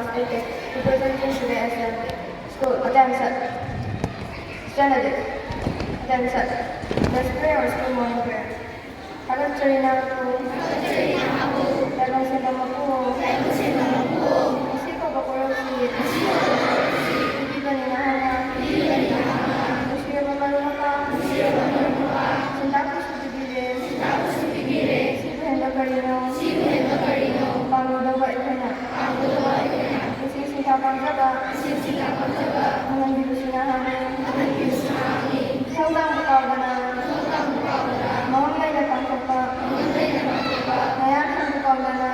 class 8A, representing today as a school. Attention. Standard. Attention. Let's pray our school morning prayer. Hagagchari na ako. Dagang sa nama ko. Isi ko bakurasit. Hindi ba ninahanga? Usiya ba marunaka? Sintapos sa tigirin. Sibuhen na karino. Pangudawa ikana. Isisingkapang saba. Mga hindi sinahangin. Hanggang bukaw na na. Mawangay na pangkapa. Ngayak ang bukaw na na.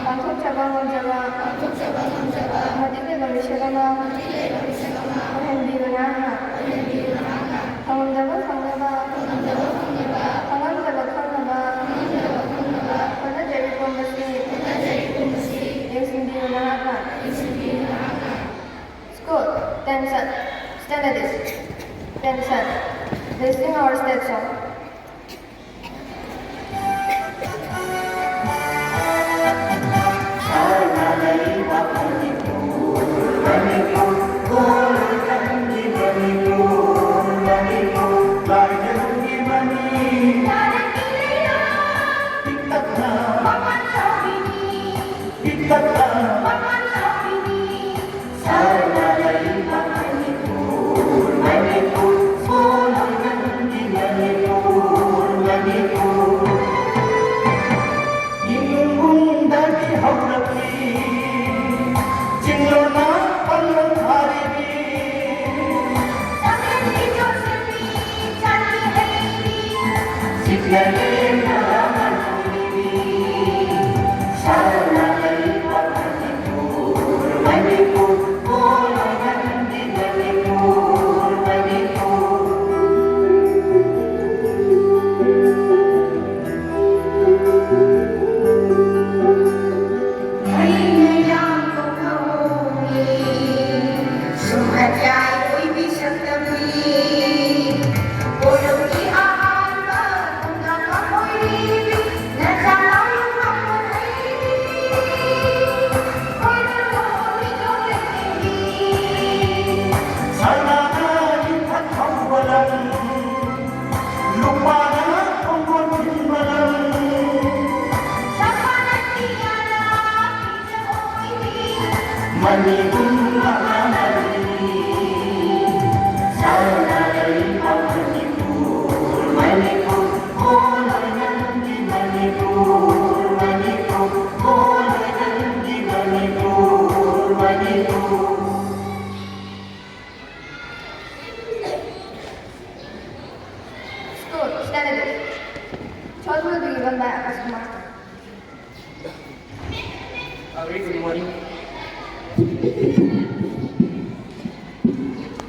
Pangkap sabang magjaga. Matigil kami siya kama. Hindi na na. Hanggang daba. Hanggang dalagkang na ba. Pada jadi pembesi. Yang hindi na na. School. Attention. Standards. Attention. Listening our state song.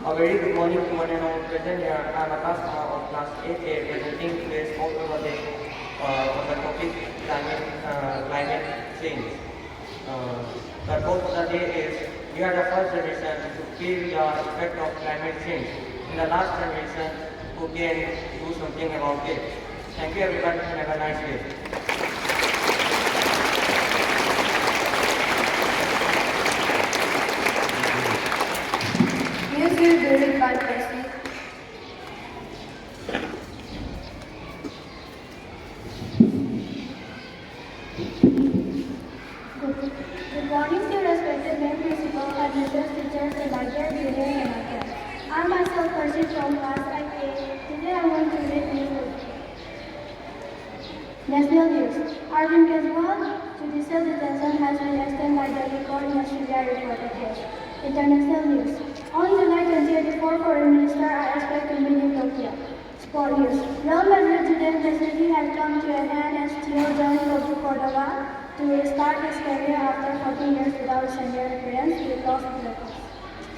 A very good morning to one and all present here. I am Akash of class 8A presenting today's talk over on the topic climate change. The goal for the day is we are the first generation to feel the effect of climate change. In the last generation who can do something about it. Thank you everyone and have a nice day. Music during by Presley. Good morning to respected main principal, admissions, teachers, and my dear students and my friends. I myself Percy from class 8A. Today I want to read news. National news. Arvind Kejriwal judicial detention has been extended by the record in Australia reported here. International news. On July 2024, Foreign Minister are expected to meet in Tokyo. Sport news. Real Madrid student facility has come to an end as Theo joined Cordova to restart his career after 14 years without senior appearance with Los Blancos.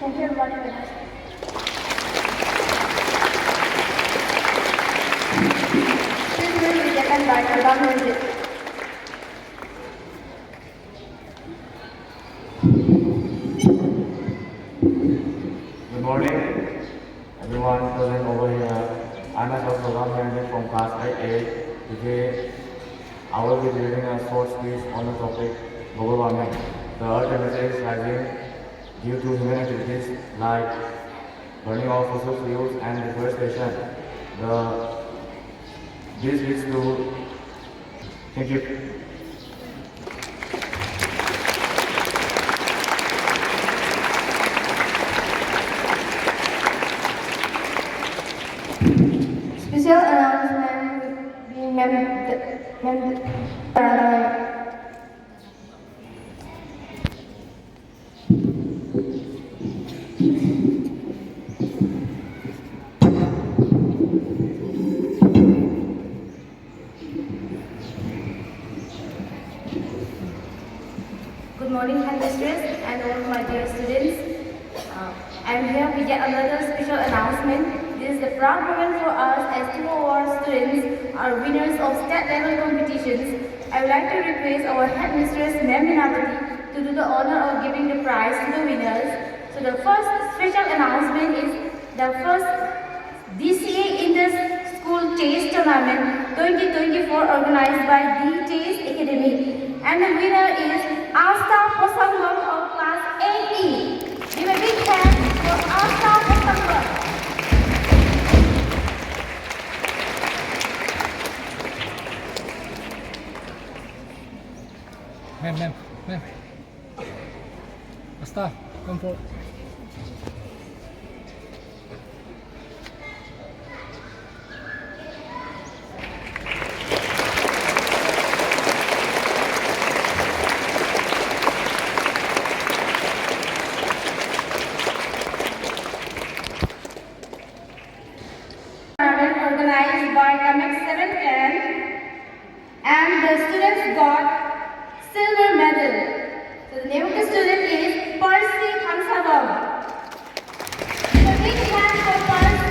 Thank you everyone, have a nice day. This will be taken by Urban Music. Good morning, everyone present over here. I'm a program manager from class 8A. Today, I will be delivering a short speech on the topic global warming. the earth temperature is rising due to human activities like burning of fossil fuels and deforestation. This leads to. Thank you. Special announcement will be made. Good morning, headmistress, and all my dear students. I'm here with yet another special announcement. This is the proud moment for us as two of our students are winners of state level competitions. I would like to request our headmistress, Ma'am Minapati, to do the honor of giving the prize to the winners. So the first special announcement is the first DCA Inter-School Chess Tournament 2024 organized by the Chess Academy. And the winner is Asta Posangam of class 8E. Give a big hand for Asta Posangam. Ma'am. Asta, come forward. Organized by Kamek 7th clan, and the students got silver medal. So the name of the student is Percy Thangsabam. So big hand for Percy.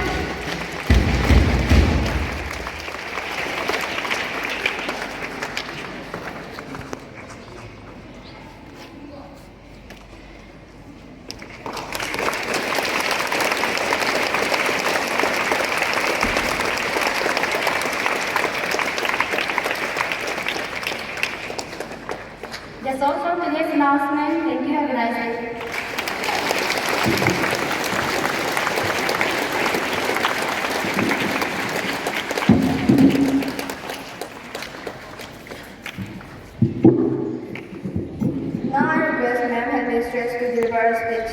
That's all from today's announcement. Thank you. Have a nice day. Now I request Ma'am Headmistress to deliver a speech.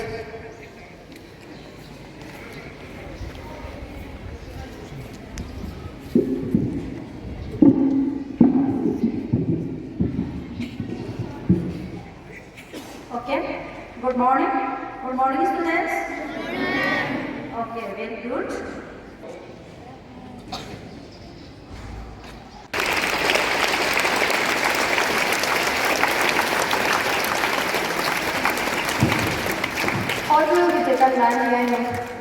Okay. Good morning. Good morning, students. Okay, very good. All will be taken line behind me.